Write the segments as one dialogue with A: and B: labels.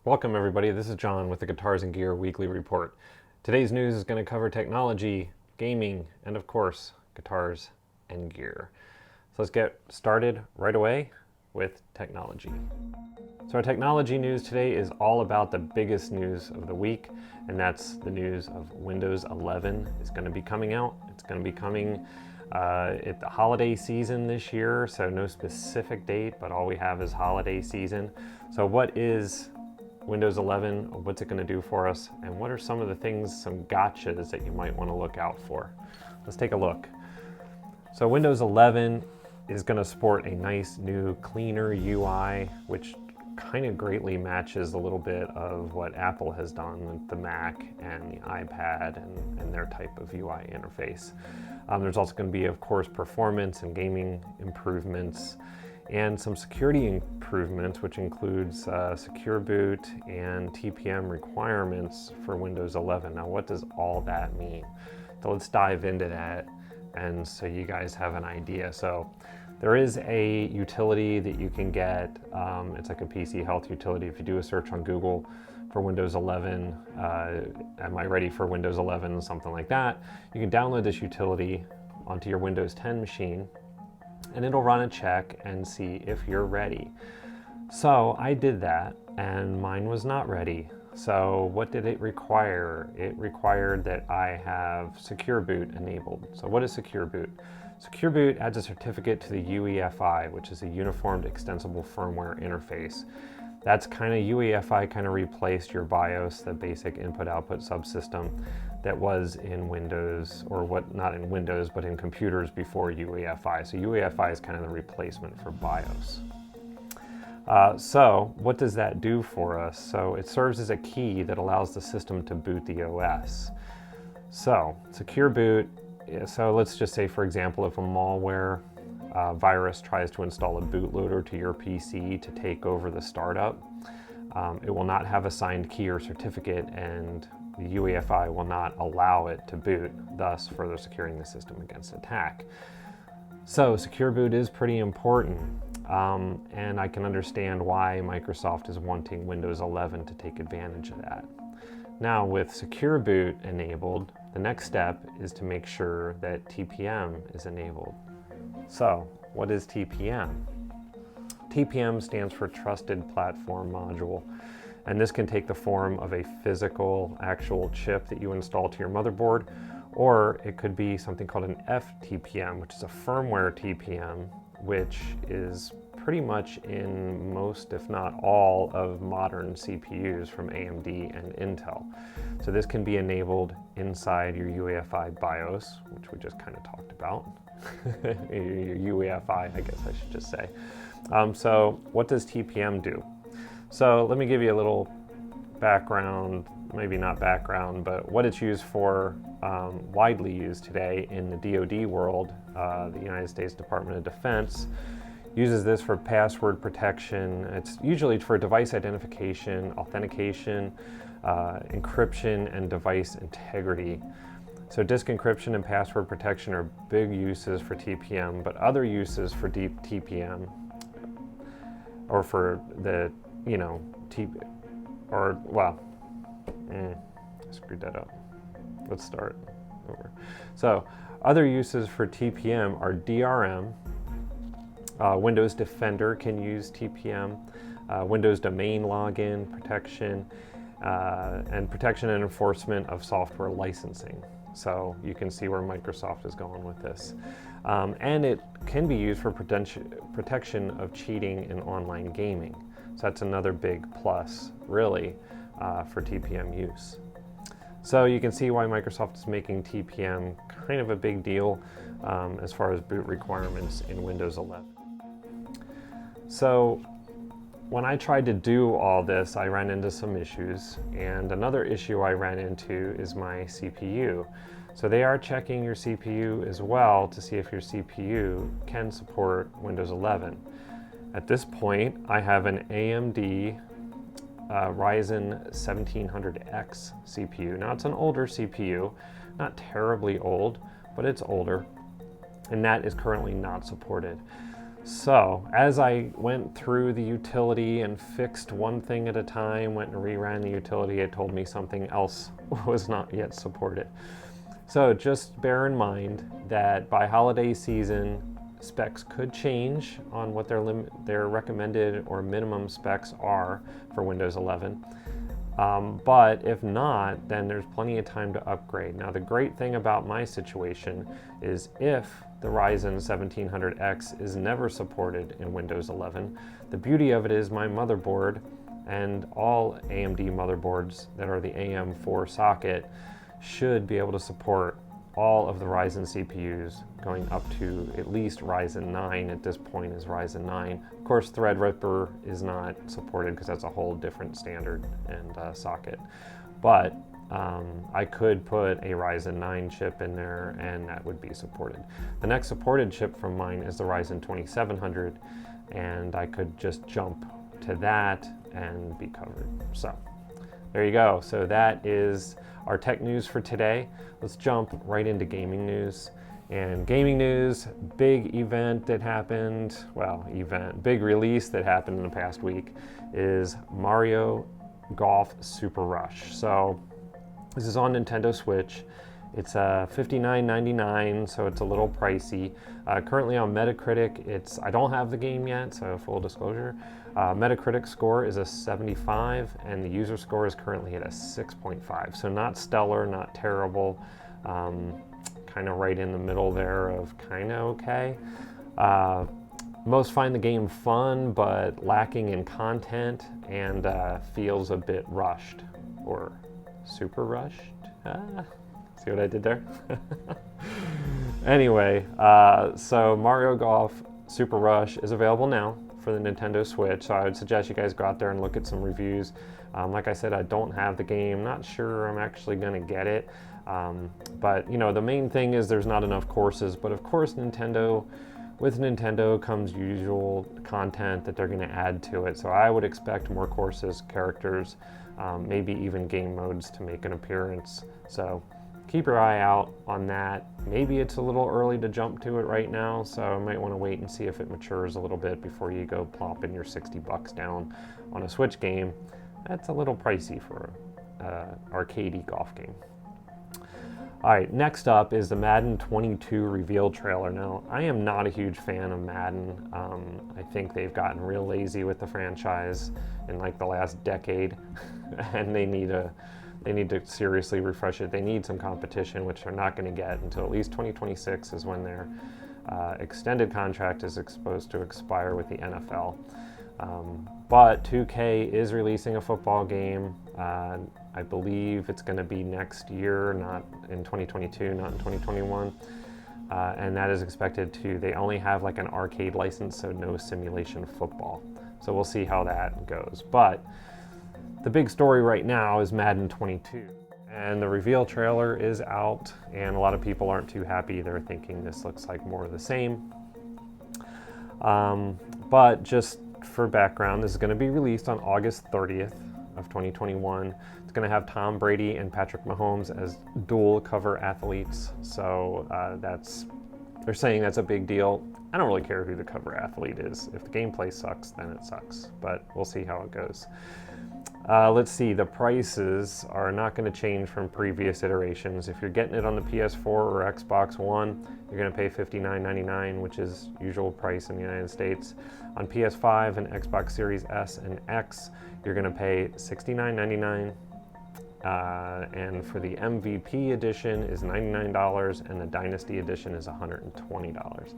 A: Welcome everybody, this is John with the Guitars and Gear Weekly Report. Today's news is going to cover technology, gaming, and of course, guitars and gear. So let's get started right away with technology. So our technology news today is all about the biggest news of the week, and that's the news of Windows 11 is going to be coming out. It's going to be coming at the holiday season this year, so no specific date, but all we have is holiday season. So what is Windows 11, what's it going to do for us, and what are some of the things, some gotchas that you might want to look out for? Let's take a look. So Windows 11 is going to sport a nice new cleaner UI, which kind of greatly matches a little bit of what Apple has done with the Mac and the iPad and their type of UI interface. There's also going to be, of course, performance and gaming improvements and some security improvements, which includes Secure Boot and TPM requirements for Windows 11. Now, what does all that mean? So let's dive into that, and so you guys have an idea. So there is a utility that you can get. It's like a PC health utility. If you do a search on Google for Windows 11, am I ready for Windows 11, something like that, you can download this utility onto your Windows 10 machine, and it'll run a check and see if you're ready. So I did that, and mine was not ready. So what did it require? It required that I have Secure Boot enabled. So what is Secure Boot? Secure Boot adds a certificate to the UEFI, which is a Uniform Extensible Firmware Interface. That's kind of, UEFI kind of replaced your BIOS, the basic input-output subsystem that was in Windows, or what, not in Windows, but in computers before UEFI. So UEFI is kind of the replacement for BIOS. So what does that do for us? So it serves as a key that allows the system to boot the OS. So Secure Boot, so let's just say, for example, if a malware virus tries to install a bootloader to your PC to take over the startup, it will not have a signed key or certificate, and the UEFI will not allow it to boot, thus further securing the system against attack. So Secure Boot is pretty important, and I can understand why Microsoft is wanting Windows 11 to take advantage of that. Now, with Secure Boot enabled, the next step is to make sure that TPM is enabled. So, what is TPM? TPM stands for Trusted Platform Module, and this can take the form of a physical, actual chip that you install to your motherboard, or it could be something called an FTPM, which is a firmware TPM, which is pretty much in most, if not all, of modern CPUs from AMD and Intel. So this can be enabled inside your UEFI BIOS, which we just kind of talked about. Your UEFI, I guess I should just say. So what does TPM do? So let me give you a little background, maybe not background, but what it's used for, widely used today in the DoD world. The United States Department of Defense uses this for password protection. It's usually for device identification, authentication, encryption, and device integrity. So disk encryption and password protection are big uses for TPM, but other uses for TPM, or for the, I screwed that up. Let's start over. So other uses for TPM are DRM, Windows Defender can use TPM, Windows domain login protection, and protection and enforcement of software licensing. So you can see where Microsoft is going with this. And it can be used for protection of cheating in online gaming. So that's another big plus, really, for TPM use. So you can see why Microsoft is making TPM kind of a big deal as far as boot requirements in Windows 11. So when I tried to do all this, I ran into some issues, and another issue I ran into is my CPU. So they are checking your CPU as well to see if your CPU can support Windows 11. At this point, I have an AMD Ryzen 1700X CPU. Now, it's an older CPU, not terribly old, but it's older, and that is currently not supported. So as I went through the utility and fixed one thing at a time, went and reran the utility, it told me something else was not yet supported. So just bear in mind that by holiday season, specs could change on what their recommended or minimum specs are for Windows 11. But if not, then there's plenty of time to upgrade. Now, the great thing about my situation is if the Ryzen 1700X is never supported in Windows 11, the beauty of it is my motherboard and all AMD motherboards that are the AM4 socket should be able to support all of the Ryzen CPUs going up to at least Ryzen 9. At this point is Ryzen 9. Of course, Threadripper is not supported because that's a whole different standard and socket. But I could put a Ryzen 9 chip in there and that would be supported. The next supported chip from mine is the Ryzen 2700, and I could just jump to that and be covered. So there you go. So that is our tech news for today. Let's jump right into gaming news. And gaming news, big event that happened, big release that happened in the past week is Mario Golf Super Rush. So this is on Nintendo Switch. It's $59.99, so it's a little pricey. Currently on Metacritic, I don't have the game yet, so full disclosure. Metacritic score is a 75, and the user score is currently at a 6.5. So not stellar, not terrible, kind of right in the middle there of kind of okay. Most find the game fun, but lacking in content and feels a bit rushed or super rushed. See what I did there? Anyway, so Mario Golf Super Rush is available now for the Nintendo Switch, so I would suggest you guys go out there and look at some reviews. Like I said, I don't have the game, not sure I'm actually going to get it, but you know, the main thing is there's not enough courses, but of course with Nintendo comes usual content that they're going to add to it, so I would expect more courses, characters, maybe even game modes to make an appearance. So keep your eye out on that. Maybe it's a little early to jump to it right now, so I might want to wait and see if it matures a little bit before you go plopping your $60 down on a Switch game. That's a little pricey for an arcadey golf game. All right, next up is the Madden 22 reveal trailer. Now, I am not a huge fan of Madden. I think they've gotten real lazy with the franchise in like the last decade, and they need to seriously refresh it. They need some competition, which they're not going to get until at least 2026 is when their extended contract is supposed to expire with the NFL. But 2K is releasing a football game. I believe it's going to be next year, not in 2022, not in 2021. And that is expected they only have like an arcade license, so no simulation football. So we'll see how that goes. But the big story right now is Madden 22. And the reveal trailer is out, and a lot of people aren't too happy. They're thinking this looks like more of the same. But just for background, this is going to be released on August 30th of 2021. It's going to have Tom Brady and Patrick Mahomes as dual cover athletes. So they're saying that's a big deal. I don't really care who the cover athlete is. If the gameplay sucks, then it sucks. But we'll see how it goes. Let's see, the prices are not going to change from previous iterations. If you're getting it on the PS4 or Xbox One, you're going to pay $59.99, which is usual price in the United States. On PS5 and Xbox Series S and X, you're going to pay $69.99. And for the MVP edition is $99, and the Dynasty edition is $120.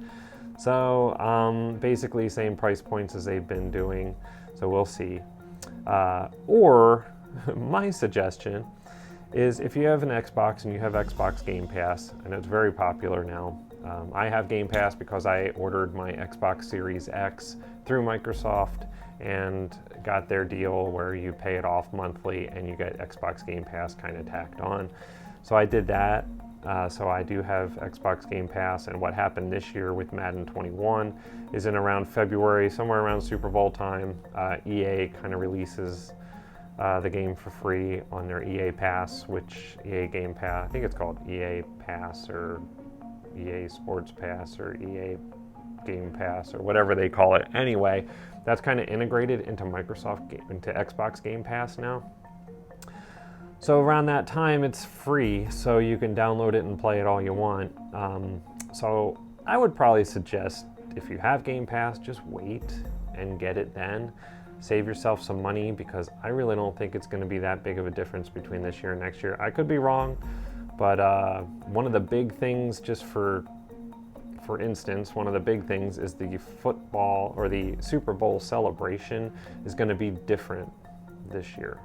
A: So basically same price points as they've been doing. So we'll see. Or my suggestion is if you have an Xbox and you have Xbox Game Pass, and it's very popular now. I have Game Pass because I ordered my Xbox Series X through Microsoft and got their deal where you pay it off monthly and you get Xbox Game Pass kind of tacked on. So I did that. So I do have Xbox Game Pass, and what happened this year with Madden 21 is in around February, somewhere around Super Bowl time, EA kind of releases the game for free on their EA Pass, which EA Game Pass, I think it's called EA Pass or EA Sports Pass or EA Game Pass, or whatever they call it. Anyway, that's kind of integrated into into Xbox Game Pass now. So around that time, it's free, so you can download it and play it all you want. So I would probably suggest, if you have Game Pass, just wait and get it then. Save yourself some money, because I really don't think it's going to be that big of a difference between this year and next year. I could be wrong, but one of the big things, just for instance, one of the big things is the football, or the Super Bowl celebration is going to be different this year.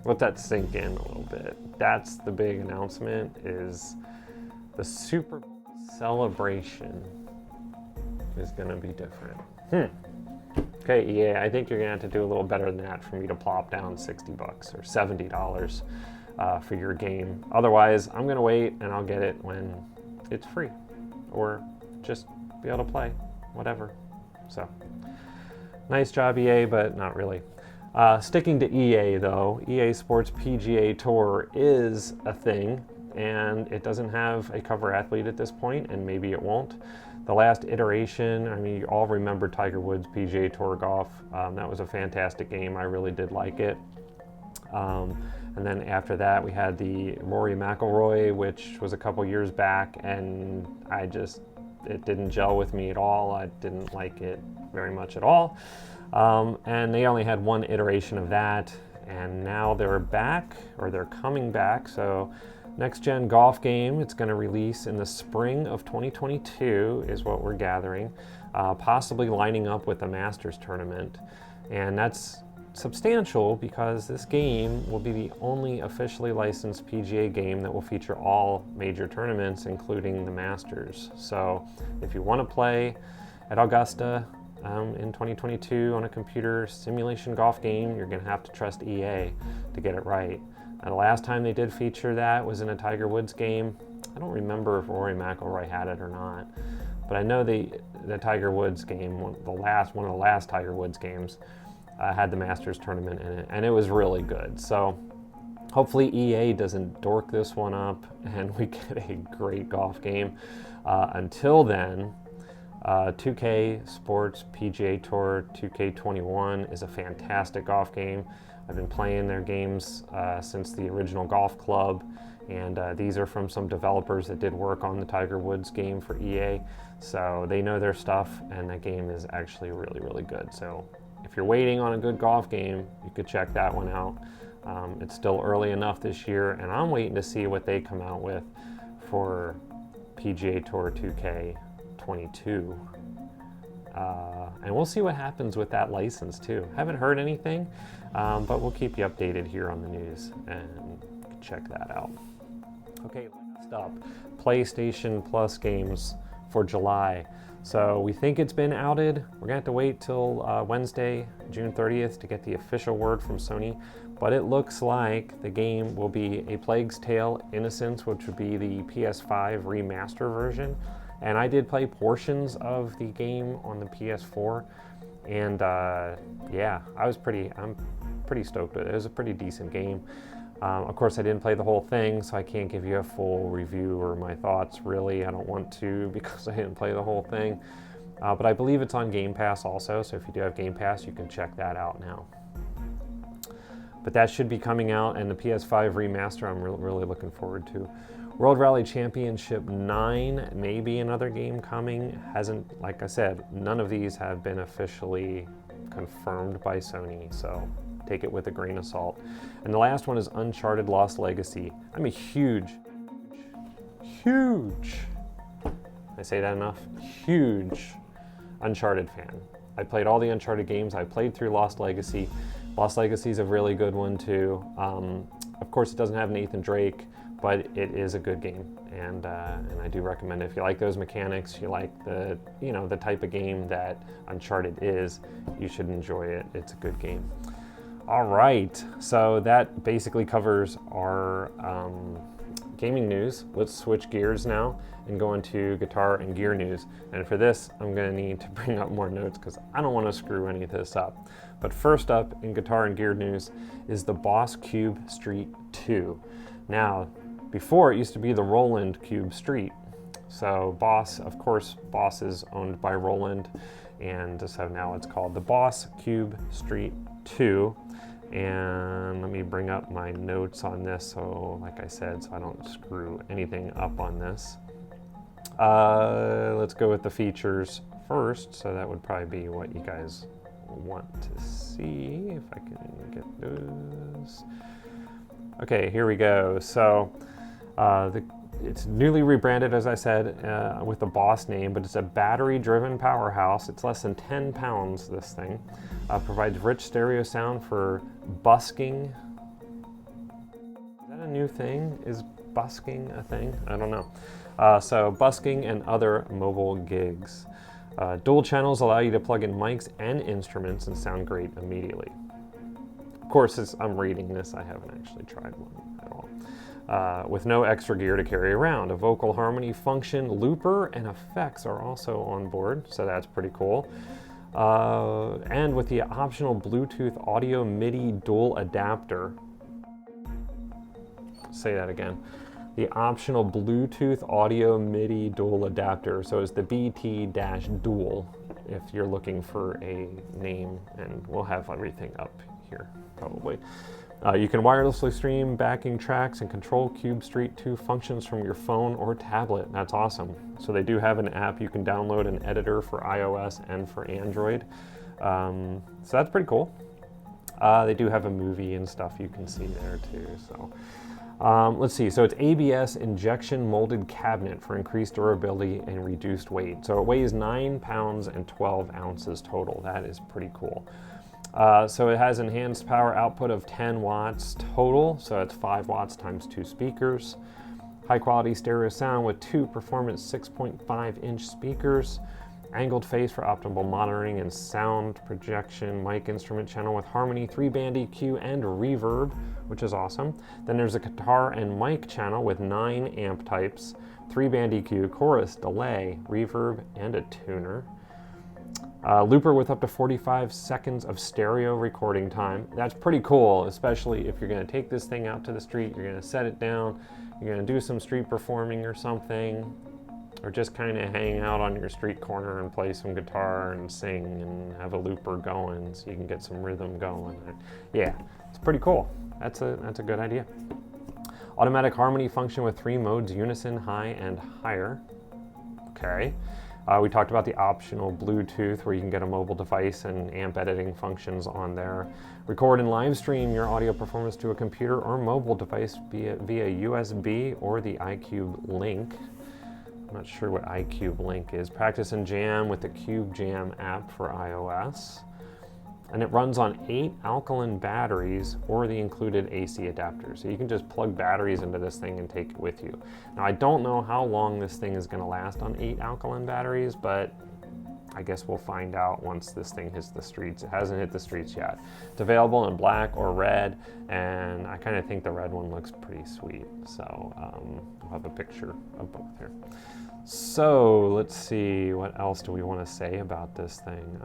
A: Let that sink in a little bit. That's the big announcement, is the Super Bowl celebration is going to be different. Okay, EA, I think you're going to have to do a little better than that for me to plop down $60 or $70 for your game. Otherwise, I'm going to wait and I'll get it when it's free, or just be able to play, whatever. So, nice job, EA, but not really. Sticking to EA though, EA Sports PGA Tour is a thing, and it doesn't have a cover athlete at this point, and maybe it won't. The last iteration, I mean, you all remember Tiger Woods PGA Tour Golf. That was a fantastic game. I really did like it. And then after that, we had the Rory McIlroy, which was a couple years back, and it didn't gel with me at all. I didn't like it very much at all. And they only had one iteration of that, and now they're back, or they're coming back. So next gen golf game, it's going to release in the spring of 2022 is what we're gathering, possibly lining up with the Masters tournament. And that's substantial, because this game will be the only officially licensed PGA game that will feature all major tournaments, including the Masters. So if you want to play at Augusta in 2022 on a computer simulation golf game, you're going to have to trust EA to get it right. And the last time they did feature that was in a Tiger Woods game. I don't remember if Rory McIlroy had it or not, but I know the Tiger Woods game, one of the last Tiger Woods games, had the Masters tournament in it, and it was really good. So hopefully EA doesn't dork this one up and we get a great golf game. Until then, 2K Sports PGA Tour 2K21 is a fantastic golf game. I've been playing their games since the original Golf Club, and these are from some developers that did work on the Tiger Woods game for EA, so they know their stuff, and that game is actually really, really good. So if you're waiting on a good golf game, you could check that one out. It's still early enough this year, and I'm waiting to see what they come out with for PGA Tour 2K22. And we'll see what happens with that license too. Haven't heard anything, but we'll keep you updated here on the news, and check that out. Okay, last up, PlayStation Plus games for July. So we think it's been outed. We're gonna have to wait till Wednesday, June 30th to get the official word from Sony, but it looks like the game will be A Plague's Tale: Innocence, which would be the PS5 remaster version. And I did play portions of the game on the PS4, and yeah, I'm pretty stoked with it. It was a pretty decent game. Of course, I didn't play the whole thing, so I can't give you a full review or my thoughts, really. I don't want to, because I didn't play the whole thing. But I believe it's on Game Pass also, so if you do have Game Pass, you can check that out now. But that should be coming out, and the PS5 remaster I'm really looking forward to. World Rally Championship 9, maybe another game coming. Hasn't, like I said, none of these have been officially confirmed by Sony, so take it with a grain of salt. And the last one is Uncharted Lost Legacy. I'm a huge, I say that enough? Huge Uncharted fan. I played all the Uncharted games. I played through Lost Legacy. Lost Legacy is a really good one too. Of course, it doesn't have Nathan Drake, but it is a good game, and I do recommend it. If you like those mechanics, you like the type of game that Uncharted is, you should enjoy it. It's a good game. All right, so that basically covers our gaming news. Let's switch gears now and go into guitar and gear news. And for this, I'm gonna need to bring up more notes because I don't wanna screw any of this up. But first up in guitar and gear news is the Boss Cube Street 2. Now, before it used to be the Roland Cube Street. So Boss, of course, Boss is owned by Roland, and so now it's called the Boss Cube Street 2. And let me bring up my notes on this, so like I said, so I don't screw anything up on this. Let's go with the features first, so that would probably be what you guys want to see, if I can get those. Okay, here we go. So it's newly rebranded, as I said, with the Boss name, but it's a battery-driven powerhouse. It's less than 10 pounds, this thing. Provides rich stereo sound for busking. Is that a new thing? Is busking a thing? I don't know. So busking and other mobile gigs. Dual channels allow you to plug in mics and instruments and sound great immediately. Of course, as I'm reading this, I haven't actually tried one at all. With no extra gear to carry around. A vocal harmony function, looper, and effects are also on board, so that's pretty cool. And with the optional Bluetooth audio MIDI dual adapter. Say that again. The optional Bluetooth audio MIDI dual adapter. So it's the BT-dual if you're looking for a name, and we'll have everything up here probably. You can wirelessly stream backing tracks and control Cube Street 2 functions from your phone or tablet. That's awesome. So they do have an app. You can download an editor for iOS and for Android. So that's pretty cool. They do have a movie and stuff you can see there too. So let's see. So it's ABS injection molded cabinet for increased durability and reduced weight. So it weighs 9 pounds and 12 ounces total. That is pretty cool. So it has enhanced power output of 10 watts total, so it's 5 watts times 2 speakers. High quality stereo sound with 2 performance 6.5-inch speakers. Angled face for optimal monitoring and sound projection. Mic instrument channel with harmony, 3-band EQ, and reverb, which is awesome. Then there's a guitar and mic channel with 9 amp types, 3-band EQ, chorus, delay, reverb, and a tuner. Looper with up to 45 seconds of stereo recording time. That's pretty cool, especially if you're going to take this thing out to the street, you're going to set it down, you're going to do some street performing or something, or just kind of hang out on your street corner and play some guitar and sing and have a looper going so you can get some rhythm going. Yeah, it's pretty cool. That's a good idea. Automatic harmony function with 3 modes, unison, high, and higher. Okay. We talked about the optional Bluetooth where you can get a mobile device and amp editing functions on there. Record and live stream your audio performance to a computer or mobile device via USB or the iCube Link. I'm not sure what iCube Link is. Practice and jam with the Cube Jam app for iOS. And it runs on 8 alkaline batteries or the included AC adapter. So you can just plug batteries into this thing and take it with you. Now I don't know how long this thing is going to last on 8 alkaline batteries, but I guess we'll find out once this thing hits the streets. It hasn't hit the streets yet. It's available in black or red, and I kind of think the red one looks pretty sweet. So I'll have a picture of both here. So let's see, what else do we want to say about this thing?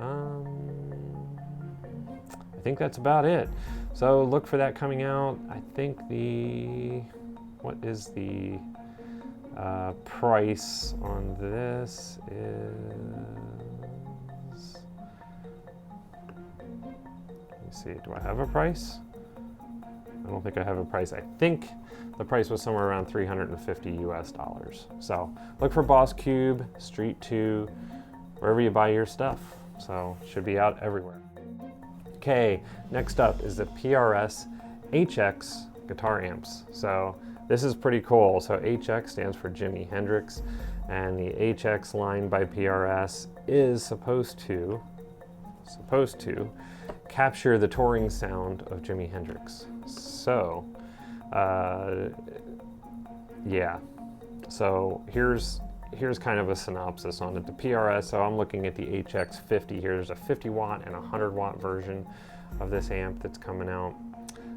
A: I think that's about it. So look for that coming out. I think what is the price on this is, let me see, do I have a price? I don't think I have a price. I think the price was somewhere around $350 US. So look for Boss Cube Street 2 wherever you buy your stuff. So should be out everywhere. Okay, next up is the PRS HX guitar amps. So this is pretty cool. So HX stands for Jimi Hendrix, and the HX line by PRS is supposed to capture the touring sound of Jimi Hendrix. So, yeah. So here's kind of a synopsis on it. The PRS, so I'm looking at the HX50 here. There's a 50 watt and a 100 watt version of this amp that's coming out.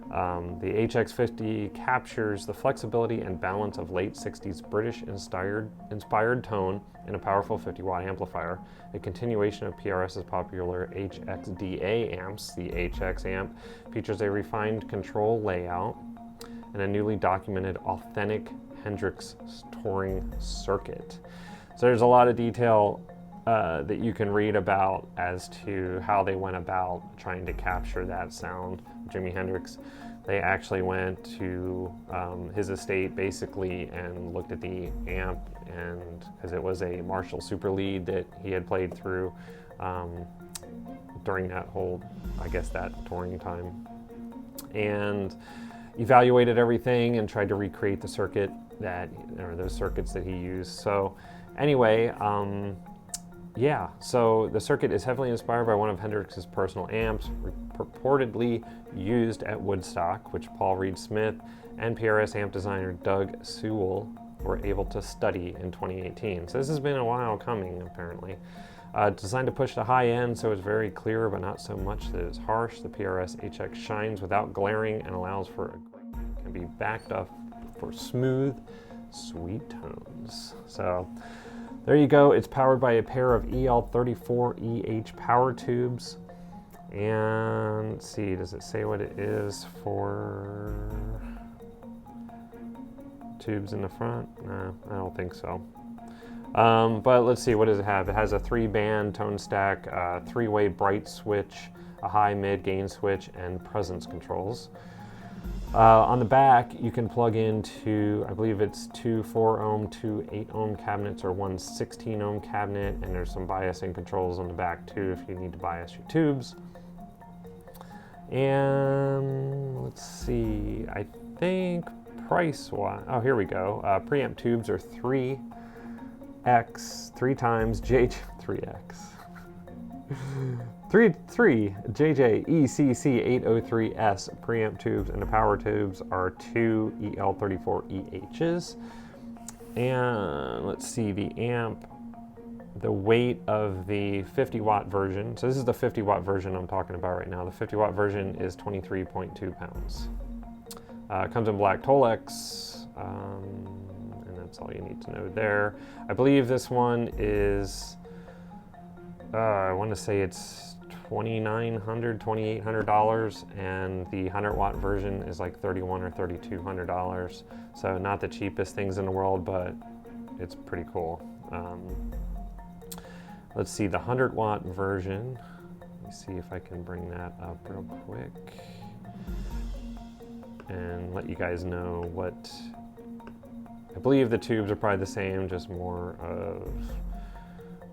A: The HX50 captures the flexibility and balance of late 60s British inspired tone in a powerful 50 watt amplifier, a continuation of PRS's popular HXDA amps. The HX amp features a refined control layout and a newly documented authentic Hendrix touring circuit. So there's a lot of detail that you can read about as to how they went about trying to capture that sound of Jimi Hendrix. They actually went to his estate basically and looked at the amp, and because it was a Marshall Super Lead that he had played through during that whole, I guess, that touring time, and evaluated everything and tried to recreate the circuit or those circuits that he used. So anyway, yeah, so the circuit is heavily inspired by one of Hendrix's personal amps, purportedly used at Woodstock, which Paul Reed Smith and PRS amp designer Doug Sewell were able to study in 2018. So this has been a while coming, apparently. Designed to push the high end, so it's very clear, but not so much that it's harsh. The PRS HX shines without glaring and allows for can be backed up for smooth, sweet tones. So there you go. It's powered by a pair of EL34EH power tubes. And let's see, does it say what it is for tubes in the front? No, I don't think so. But let's see, what does it have? It has a 3-band tone stack, 3-way bright switch, a high, mid, gain switch, and presence controls. On the back, you can plug into, I believe it's 2 4-ohm, 2 8-ohm cabinets, or 1 16-ohm cabinet, and there's some biasing controls on the back too if you need to bias your tubes. And let's see, I think price-wise, oh, here we go. Preamp tubes are 3 times JJ ECC803S preamp tubes, and the power tubes are 2 EL34EHs. And let's see, the amp, the weight of the 50-watt version, so this is the 50-watt version I'm talking about right now. The 50-watt version is 23.2 pounds. Comes in black Tolex, and that's all you need to know there. I believe this one is, I want to say it's $2,900, $2,800, and the 100-watt version is like $3,100 or $3,200. So not the cheapest things in the world, but it's pretty cool. Let's see, the 100-watt version. Let me see if I can bring that up real quick and let you guys know what. I believe the tubes are probably the same, just more of,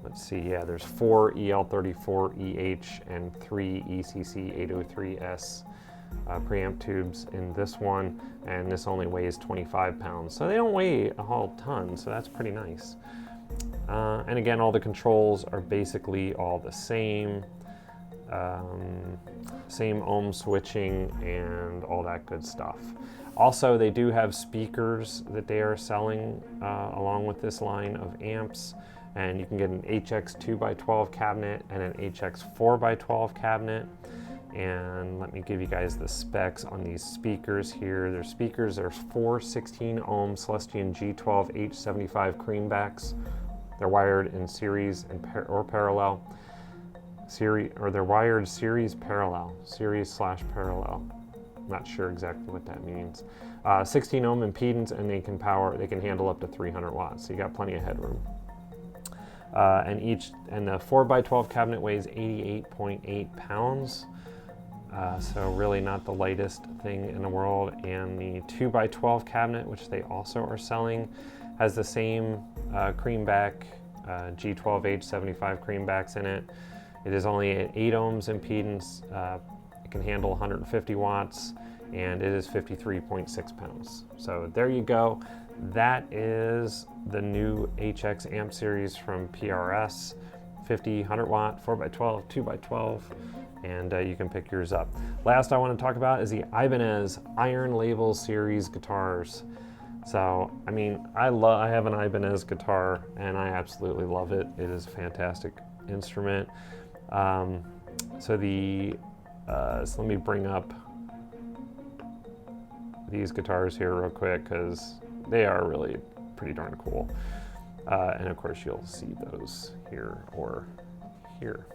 A: let's see, yeah, there's 4 EL34EH and 3 ECC803S preamp tubes in this one, and this only weighs 25 pounds. So they don't weigh a whole ton, so that's pretty nice. And again, all the controls are basically all the same. Same ohm switching and all that good stuff. Also, they do have speakers that they are selling along with this line of amps, and you can get an HX 2x12 cabinet and an HX 4x12 cabinet. And let me give you guys the specs on these speakers here. Their speakers are 4 16-ohm Celestion G12 H75 creambacks. They're wired in series and parallel. They're wired series parallel, series/parallel. Not sure exactly what that means. 16 ohm impedance, and they can handle up to 300 watts. So you got plenty of headroom. And the 4x12 cabinet weighs 88.8 pounds. So really not the lightest thing in the world. And the 2x12 cabinet, which they also are selling, has the same creamback G12H75 creambacks in it. It is only at 8 ohms impedance. It can handle 150 watts, and it is 53.6 pounds. So there you go. That is the new HX amp series from PRS. 50, 100 watt, 4x12, 2x12, and you can pick yours up. Last I want to talk about is the Ibanez Iron Label series guitars. So, I mean, I have an Ibanez guitar, and I absolutely love it. It is a fantastic instrument. So let me bring up these guitars here real quick, because they are really pretty darn cool. And of course you'll see those here or here.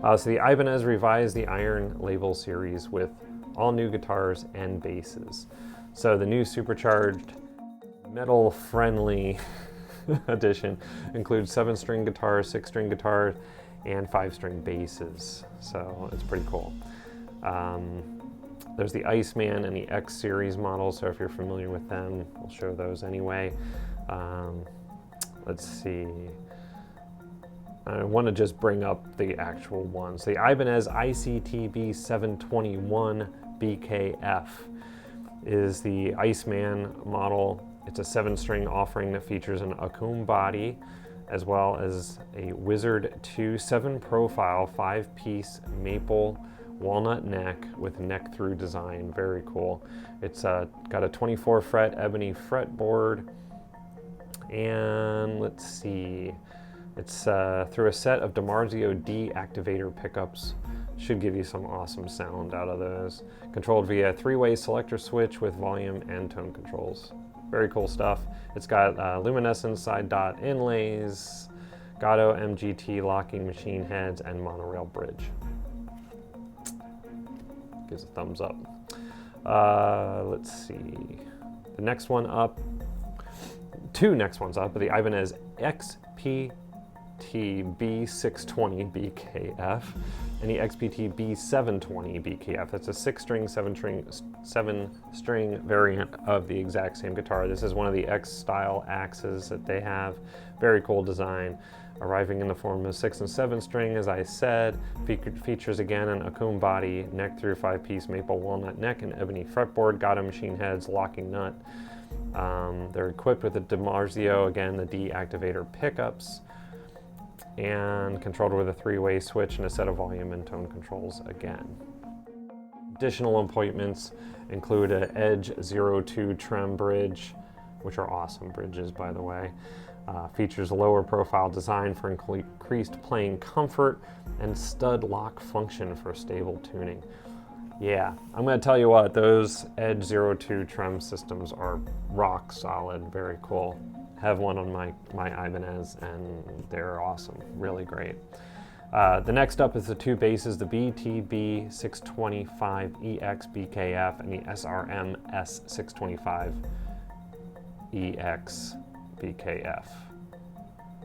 A: So the Ibanez revised the Iron Label series with all new guitars and basses. So the new supercharged Metal friendly edition includes 7-string guitars, 6-string guitars, and 5-string basses. So it's pretty cool. There's the Iceman and the X series models, so if you're familiar with them, we'll show those anyway. Let's see. I want to just bring up the actual ones. The Ibanez ICTB 721 BKF is the Iceman model. It's a 7-string offering that features an Akum body, as well as a Wizard 2 7-profile 5-piece maple walnut neck with neck-through design. Very cool. It's got a 24-fret ebony fretboard, and let's see, it's through a set of DiMarzio D activator pickups. Should give you some awesome sound out of those. Controlled via a 3-way selector switch with volume and tone controls. Very cool stuff. It's got luminescent side dot inlays, Gato MGT locking machine heads, and monorail bridge. Gives a thumbs up. Let's see. The next one up, two next ones up, are the Ibanez XPT B620 BKF and the XPT B720 BKF. That's a 6-string, 7-string variant of the exact same guitar. This is one of the X style axes that they have. Very cool design. Arriving in the form of 6 and 7 string, as I said, features again an Akum body, neck through 5-piece maple walnut neck, and ebony fretboard, Gato machine heads, locking nut. They're equipped with a DiMarzio, again, the D activator pickups, and controlled with a 3-way switch and a set of volume and tone controls again. Additional appointments include an Edge 02 trem bridge, which are awesome bridges, by the way. Features a lower profile design for increased playing comfort and stud lock function for stable tuning. Yeah, I'm going to tell you what, those Edge 02 trem systems are rock solid, very cool. Have one on my Ibanez and they're awesome, really great. The next up is the two basses, the BTB 625 EX BKF and the SRM S625 EX BKF.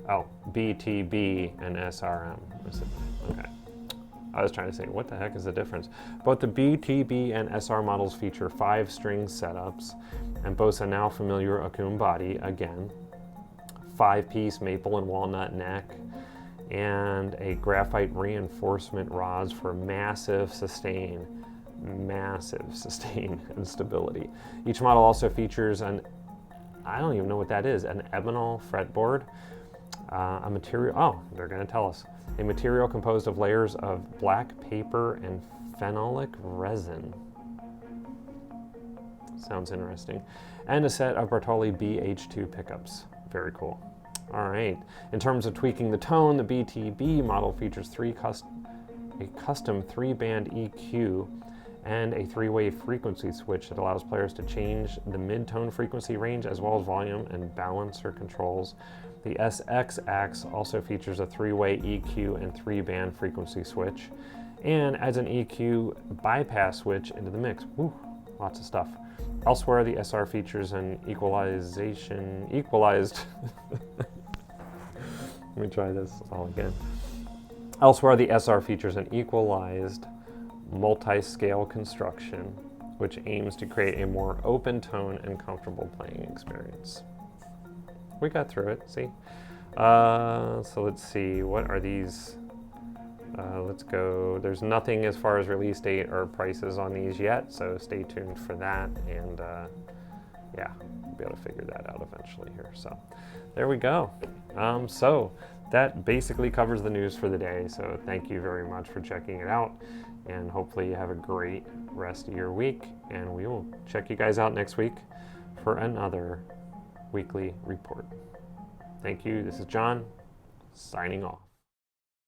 A: Oh, BTB and SRM. Okay. I was trying to say, what the heck is the difference? Both the BTB and SR models feature 5-string setups and boast a now familiar Akum body, again, 5-piece maple and walnut neck, and a graphite reinforcement rods for massive sustain and stability. Each model also features an, I don't even know what that is, an ebonol fretboard, a material, oh, they're going to tell us, a material composed of layers of black paper and phenolic resin. Sounds interesting. And a set of Bartoli BH2 pickups. Very cool. All right. In terms of tweaking the tone, the BTB model features a custom 3-band EQ and a 3-way frequency switch that allows players to change the mid-tone frequency range as well as volume and balancer controls. The SX also features a 3-way EQ and 3-band frequency switch and adds an EQ bypass switch into the mix. Woo, lots of stuff. Elsewhere, the SR features an equalized let me try this all again. Elsewhere, the SR features an equalized multi-scale construction, which aims to create a more open tone and comfortable playing experience. We got through it, see? So let's see, what are these? Let's go, there's nothing as far as release date or prices on these yet, so stay tuned for that, and yeah, we'll be able to figure that out eventually here. So there we go. So that basically covers the news for the day, so thank you very much for checking it out, and hopefully you have a great rest of your week, and we will check you guys out next week for another weekly report. Thank you. This is John, signing off.